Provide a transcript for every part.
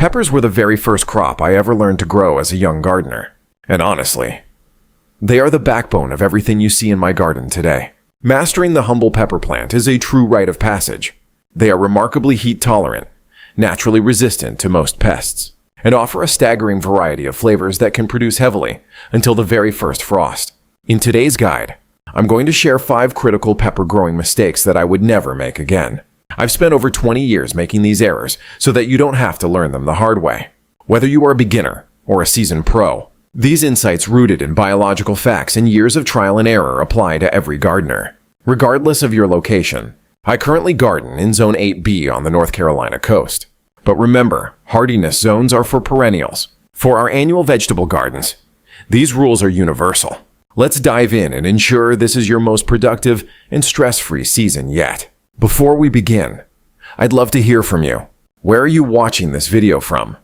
Peppers were the very first crop I ever learned to grow as a young gardener. And honestly, they are the backbone of everything you see in my garden today. Mastering the humble pepper plant is a true rite of passage. They are remarkably heat tolerant, naturally resistant to most pests, and offer a staggering variety of flavors that can produce heavily until the very first frost. In today's guide, I'm going to share 5 critical pepper growing mistakes that I would never make again. I've spent over 20 years making these errors so that you don't have to learn them the hard way. Whether you are a beginner or a seasoned pro, these insights rooted in biological facts and years of trial and error apply to every gardener. Regardless of your location, I currently garden in Zone 8B on the North Carolina coast. But remember, hardiness zones are for perennials. For our annual vegetable gardens, these rules are universal. Let's dive in and ensure this is your most productive and stress-free season yet. Before we begin, I'd love to hear from you. Where are you watching this video from?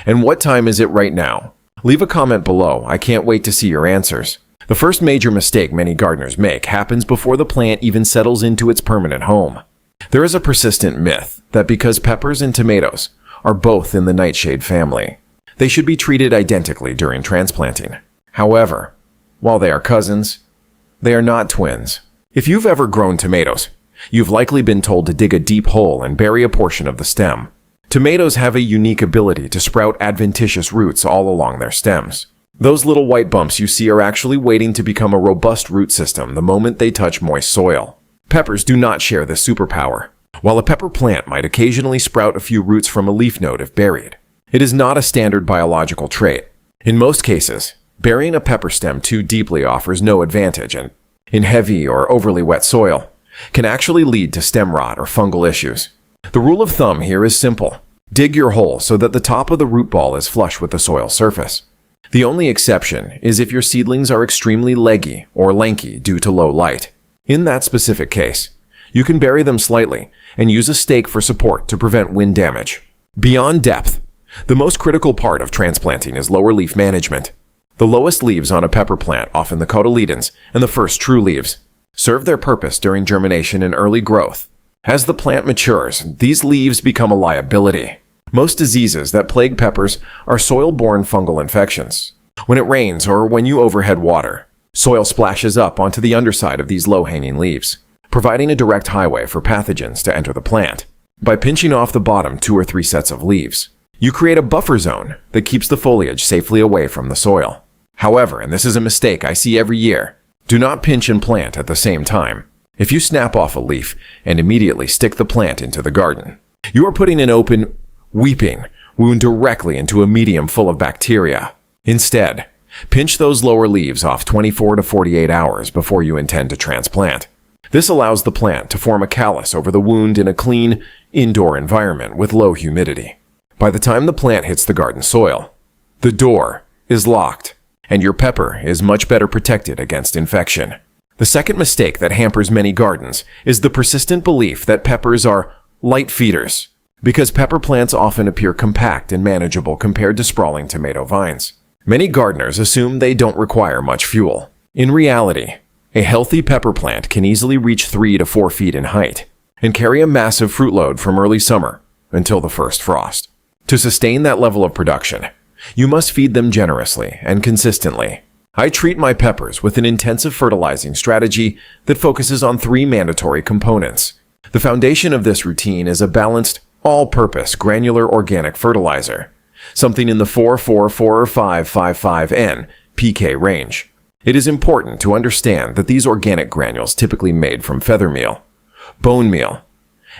And what time is it right now? Leave a comment below. I can't wait to see your answers. The first major mistake many gardeners make happens before the plant even settles into its permanent home. There is a persistent myth that because peppers and tomatoes are both in the nightshade family, they should be treated identically during transplanting. However, while they are cousins, they are not twins. If you've ever grown tomatoes, you've likely been told to dig a deep hole and bury a portion of the stem. Tomatoes have a unique ability to sprout adventitious roots all along their stems. Those little white bumps you see are actually waiting to become a robust root system the moment they touch moist soil. Peppers do not share this superpower. While a pepper plant might occasionally sprout a few roots from a leaf node if buried, it is not a standard biological trait. In most cases, burying a pepper stem too deeply offers no advantage and, in heavy or overly wet soil, can actually lead to stem rot or fungal issues. The rule of thumb here is simple. Dig your hole so that the top of the root ball is flush with the soil surface. The only exception is if your seedlings are extremely leggy or lanky due to low light. In that specific case, you can bury them slightly and use a stake for support to prevent wind damage. Beyond depth, the most critical part of transplanting is lower leaf management. The lowest leaves on a pepper plant, often the cotyledons and the first true leaves, serve their purpose during germination and early growth. As the plant matures, these leaves become a liability. Most diseases that plague peppers are soil-borne fungal infections. When it rains or when you overhead water, soil splashes up onto the underside of these low-hanging leaves, providing a direct highway for pathogens to enter the plant. By pinching off the bottom 2 or 3 sets of leaves, you create a buffer zone that keeps the foliage safely away from the soil. However, and this is a mistake I see every year, do not pinch and plant at the same time. If you snap off a leaf and immediately stick the plant into the garden, you are putting an open, weeping wound directly into a medium full of bacteria. Instead, pinch those lower leaves off 24 to 48 hours before you intend to transplant. This allows the plant to form a callus over the wound in a clean, indoor environment with low humidity. By the time the plant hits the garden soil, the door is locked, and your pepper is much better protected against infection. The second mistake that hampers many gardens is the persistent belief that peppers are light feeders, because pepper plants often appear compact and manageable compared to sprawling tomato vines. Many gardeners assume they don't require much fuel. In reality, a healthy pepper plant can easily reach 3 to 4 feet in height and carry a massive fruit load from early summer until the first frost. To sustain that level of production, you must feed them generously and consistently. I treat my peppers with an intensive fertilizing strategy that focuses on 3 mandatory components. The foundation of this routine is a balanced, all-purpose granular organic fertilizer, something in the 4-4-4 or 5-5-5 N pK range. It is important to understand that these organic granules, typically made from feather meal, bone meal,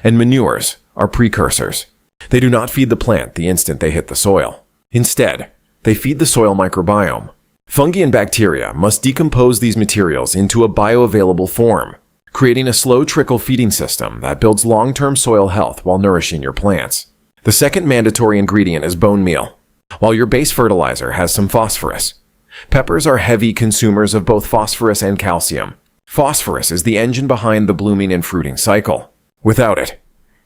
and manures, are precursors. They do not feed the plant the instant they hit the soil. Instead, they feed the soil microbiome. Fungi and bacteria must decompose these materials into a bioavailable form, creating a slow trickle feeding system that builds long-term soil health while nourishing your plants. The second mandatory ingredient is bone meal. While your base fertilizer has some phosphorus, peppers are heavy consumers of both phosphorus and calcium. Phosphorus is the engine behind the blooming and fruiting cycle. Without it,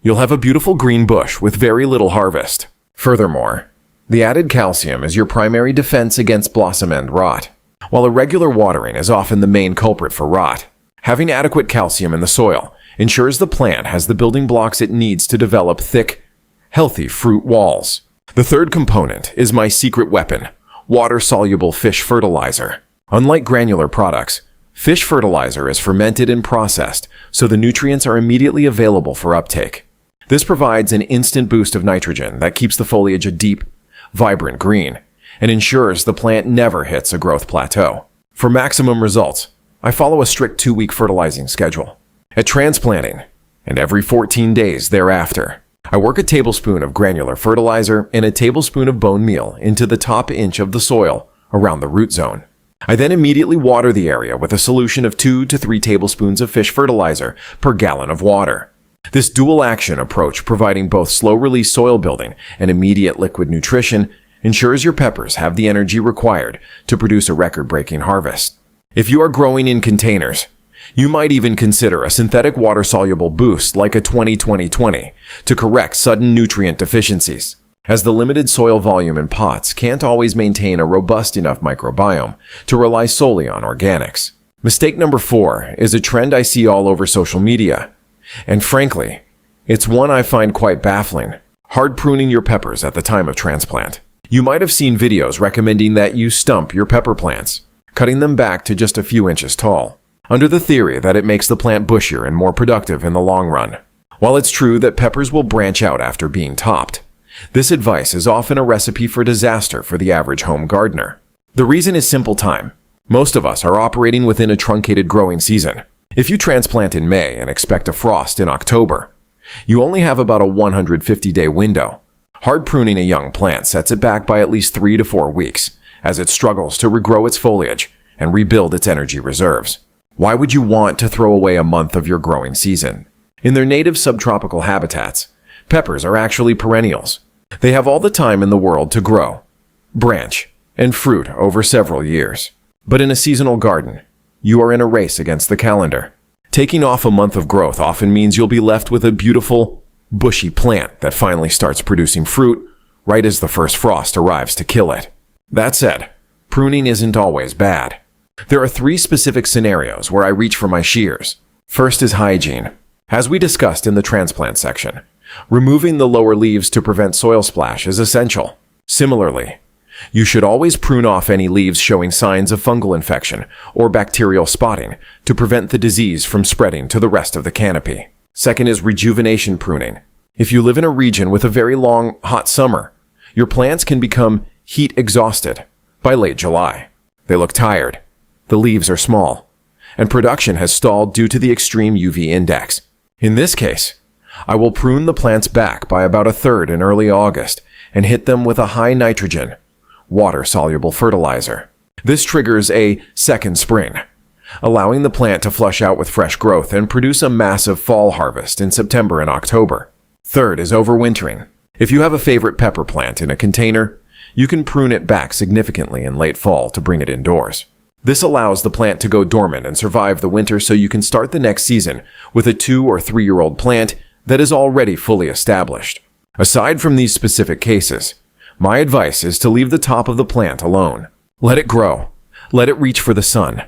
you'll have a beautiful green bush with very little harvest. Furthermore, the added calcium is your primary defense against blossom end rot. While irregular watering is often the main culprit for rot, having adequate calcium in the soil ensures the plant has the building blocks it needs to develop thick, healthy fruit walls. The third component is my secret weapon, water-soluble fish fertilizer. Unlike granular products, fish fertilizer is fermented and processed, so the nutrients are immediately available for uptake. This provides an instant boost of nitrogen that keeps the foliage a deep, vibrant green, and ensures the plant never hits a growth plateau. For maximum results, I follow a strict 2-week fertilizing schedule. At transplanting, and every 14 days thereafter, I work a tablespoon of granular fertilizer and a tablespoon of bone meal into the top inch of the soil around the root zone. I then immediately water the area with a solution of 2 to 3 tablespoons of fish fertilizer per gallon of water. This dual action approach, providing both slow-release soil building and immediate liquid nutrition, ensures your peppers have the energy required to produce a record-breaking harvest. If you are growing in containers, you might even consider a synthetic water-soluble boost like a 20-20-20 to correct sudden nutrient deficiencies, as the limited soil volume in pots can't always maintain a robust enough microbiome to rely solely on organics. Mistake number 4 is a trend I see all over social media, and frankly, it's one I find quite baffling: hard pruning your peppers at the time of transplant. You might have seen videos recommending that you stump your pepper plants, cutting them back to just a few inches tall, under the theory that it makes the plant bushier and more productive in the long run. While it's true that peppers will branch out after being topped, this advice is often a recipe for disaster for the average home gardener. The reason is simple time. Most of us are operating within a truncated growing season. If you transplant in May and expect a frost in October, you only have about a 150-day window. Hard pruning a young plant sets it back by at least 3 to 4 weeks, as it struggles to regrow its foliage and rebuild its energy reserves. Why would you want to throw away a month of your growing season? In their native subtropical habitats, peppers are actually perennials. They have all the time in the world to grow, branch, and fruit over several years. But in a seasonal garden, you are in a race against the calendar. Taking off a month of growth often means you'll be left with a beautiful, bushy plant that finally starts producing fruit right as the first frost arrives to kill it. That said, pruning isn't always bad. There are 3 specific scenarios where I reach for my shears. First is hygiene. As we discussed in the transplant section, removing the lower leaves to prevent soil splash is essential. Similarly, you should always prune off any leaves showing signs of fungal infection or bacterial spotting to prevent the disease from spreading to the rest of the canopy. Second is rejuvenation pruning. If you live in a region with a very long, hot summer, your plants can become heat exhausted by late July. They look tired, the leaves are small, and production has stalled due to the extreme UV index. In this case, I will prune the plants back by about 1/3 in early August and hit them with a high nitrogen, water-soluble fertilizer. This triggers a second spring, allowing the plant to flush out with fresh growth and produce a massive fall harvest in September and October. Third is overwintering. If you have a favorite pepper plant in a container, you can prune it back significantly in late fall to bring it indoors. This allows the plant to go dormant and survive the winter, so you can start the next season with a 2 or 3-year-old plant that is already fully established. Aside from these specific cases, my advice is to leave the top of the plant alone. Let it grow, let it reach for the sun,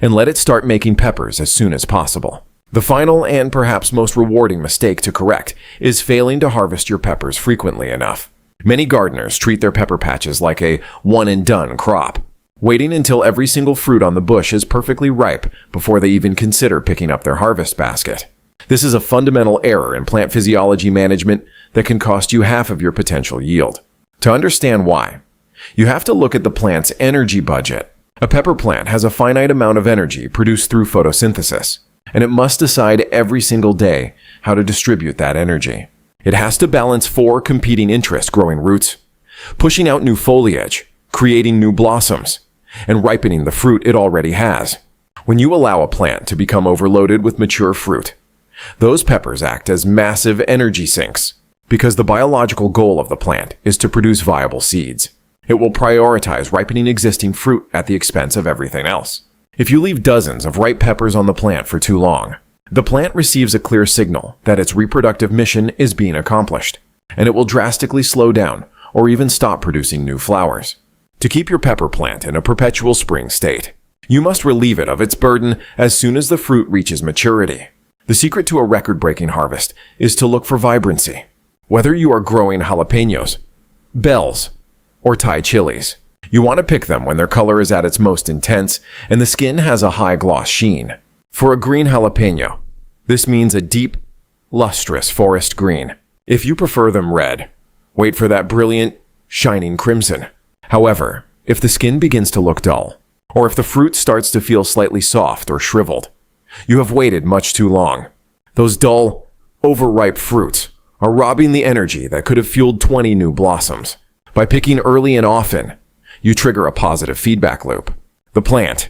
and let it start making peppers as soon as possible. The final and perhaps most rewarding mistake to correct is failing to harvest your peppers frequently enough. Many gardeners treat their pepper patches like a one-and-done crop, waiting until every single fruit on the bush is perfectly ripe before they even consider picking up their harvest basket. This is a fundamental error in plant physiology management that can cost you half of your potential yield. To understand why, you have to look at the plant's energy budget. A pepper plant has a finite amount of energy produced through photosynthesis, and it must decide every single day how to distribute that energy. It has to balance 4 competing interests: growing roots, pushing out new foliage, creating new blossoms, and ripening the fruit it already has. When you allow a plant to become overloaded with mature fruit, those peppers act as massive energy sinks, because the biological goal of the plant is to produce viable seeds. It will prioritize ripening existing fruit at the expense of everything else. If you leave dozens of ripe peppers on the plant for too long, the plant receives a clear signal that its reproductive mission is being accomplished, and it will drastically slow down or even stop producing new flowers. To keep your pepper plant in a perpetual spring state, you must relieve it of its burden as soon as the fruit reaches maturity. The secret to a record-breaking harvest is to look for vibrancy. Whether you are growing jalapenos, bells, or Thai chilies. You want to pick them when their color is at its most intense and the skin has a high gloss sheen. For a green jalapeno, this means a deep, lustrous forest green. If you prefer them red, wait for that brilliant, shining crimson. However, if the skin begins to look dull, or if the fruit starts to feel slightly soft or shriveled, you have waited much too long. Those dull, overripe fruits are robbing the energy that could have fueled 20 new blossoms. By picking early and often, you trigger a positive feedback loop. The plant,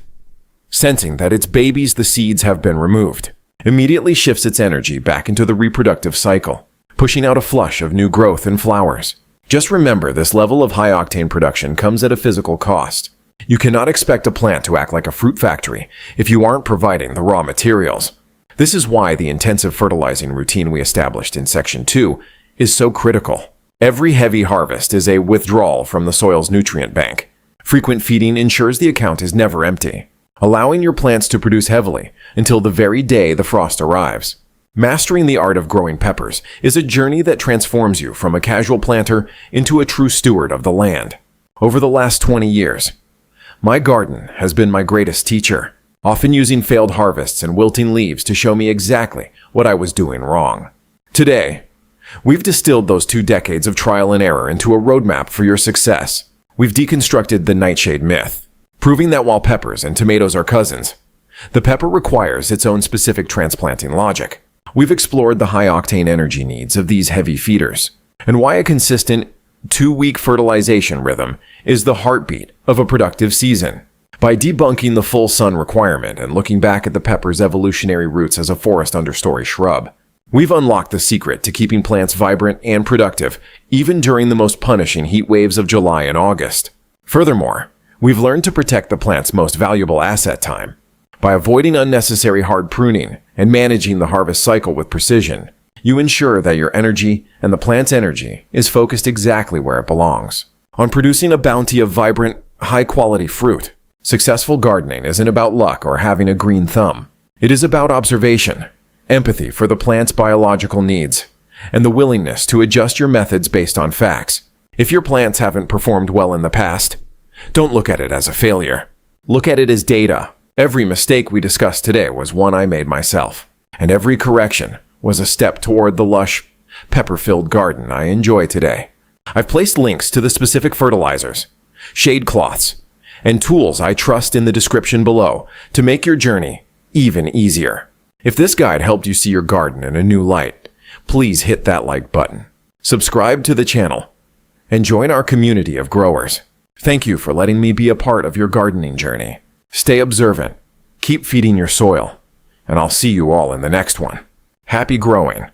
sensing that its babies the seeds have been removed, immediately shifts its energy back into the reproductive cycle, pushing out a flush of new growth and flowers. Just remember, this level of high-octane production comes at a physical cost. You cannot expect a plant to act like a fruit factory if you aren't providing the raw materials. This is why the intensive fertilizing routine we established in Section 2 is so critical. Every heavy harvest is a withdrawal from the soil's nutrient bank. Frequent feeding ensures the account is never empty, allowing your plants to produce heavily until the very day the frost arrives. Mastering the art of growing peppers is a journey that transforms you from a casual planter into a true steward of the land. Over the last 20 years, my garden has been my greatest teacher, often using failed harvests and wilting leaves to show me exactly what I was doing wrong. Today, we've distilled those 2 decades of trial and error into a roadmap for your success. We've deconstructed the nightshade myth, proving that while peppers and tomatoes are cousins, the pepper requires its own specific transplanting logic. We've explored the high-octane energy needs of these heavy feeders, and why a consistent 2-week fertilization rhythm is the heartbeat of a productive season. By debunking the full sun requirement and looking back at the pepper's evolutionary roots as a forest understory shrub, we've unlocked the secret to keeping plants vibrant and productive, even during the most punishing heat waves of July and August. Furthermore, we've learned to protect the plant's most valuable asset, time. By avoiding unnecessary hard pruning and managing the harvest cycle with precision, you ensure that your energy and the plant's energy is focused exactly where it belongs, on producing a bounty of vibrant, high-quality fruit. Successful gardening isn't about luck or having a green thumb. It is about observation, empathy for the plant's biological needs, and the willingness to adjust your methods based on facts. If your plants haven't performed well in the past, don't look at it as a failure. Look at it as data. Every mistake we discussed today was one I made myself, and every correction was a step toward the lush, pepper-filled garden I enjoy today. I've placed links to the specific fertilizers, shade cloths, and tools I trust in the description below to make your journey even easier. If this guide helped you see your garden in a new light, please hit that like button, subscribe to the channel, and join our community of growers. Thank you for letting me be a part of your gardening journey. Stay observant, keep feeding your soil, and I'll see you all in the next one. Happy growing!